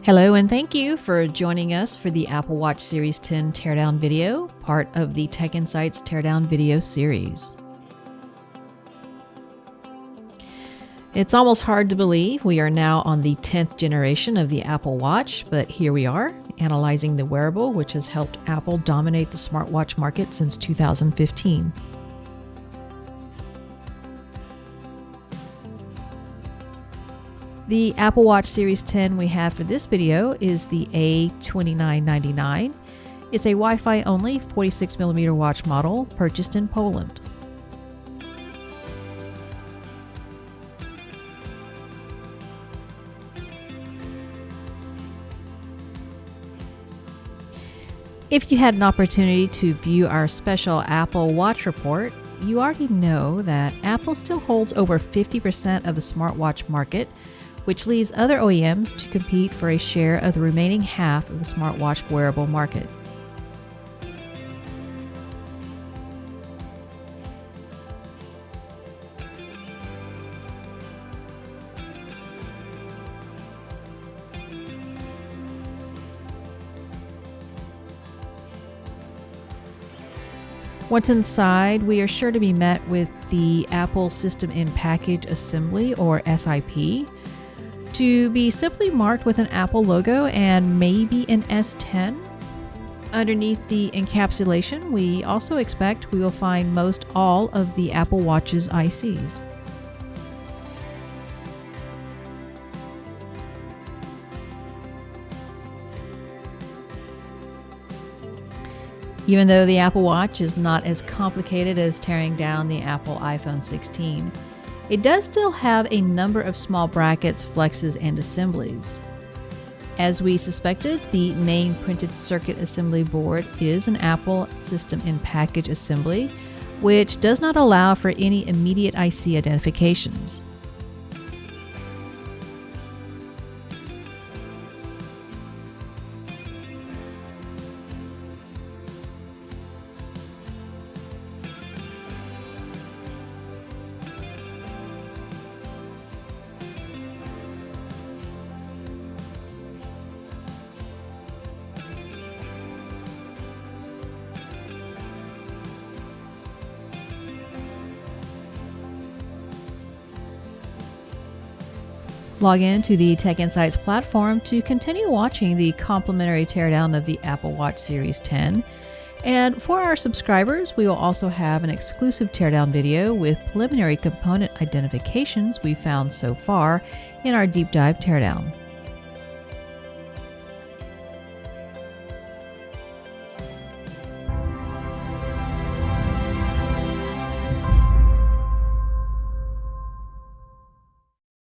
Hello and thank you for joining us for the Apple Watch Series 10 Teardown video, part of the TechInsights Teardown Video Series. It's almost hard to believe we are now on the 10th generation of the Apple Watch, but here we are, analyzing the wearable which has helped Apple dominate the smartwatch market since 2015. The Apple Watch Series 10 we have for this video is the A2999. It's a Wi-Fi only 46mm watch model purchased in Poland. If you had an opportunity to view our special Apple Watch report, you already know that Apple still holds over 50% of the smartwatch market, which leaves other OEMs to compete for a share of the remaining half of the smartwatch wearable market. Once inside, we are sure to be met with the Apple System in Package Assembly, or SIP, to be simply marked with an Apple logo and maybe an S10. Underneath the encapsulation, we also expect we will find most all of the Apple Watch's ICs. Even though the Apple Watch is not as complicated as tearing down the Apple iPhone 16, it does still have a number of small brackets, flexes, and assemblies. As we suspected, the main printed circuit assembly board is an Apple System in Package assembly, which does not allow for any immediate IC identifications. Log in to the TechInsights platform to continue watching the complimentary teardown of the Apple Watch Series 10. And for our subscribers, we will also have an exclusive teardown video with preliminary component identifications we found so far in our deep dive teardown.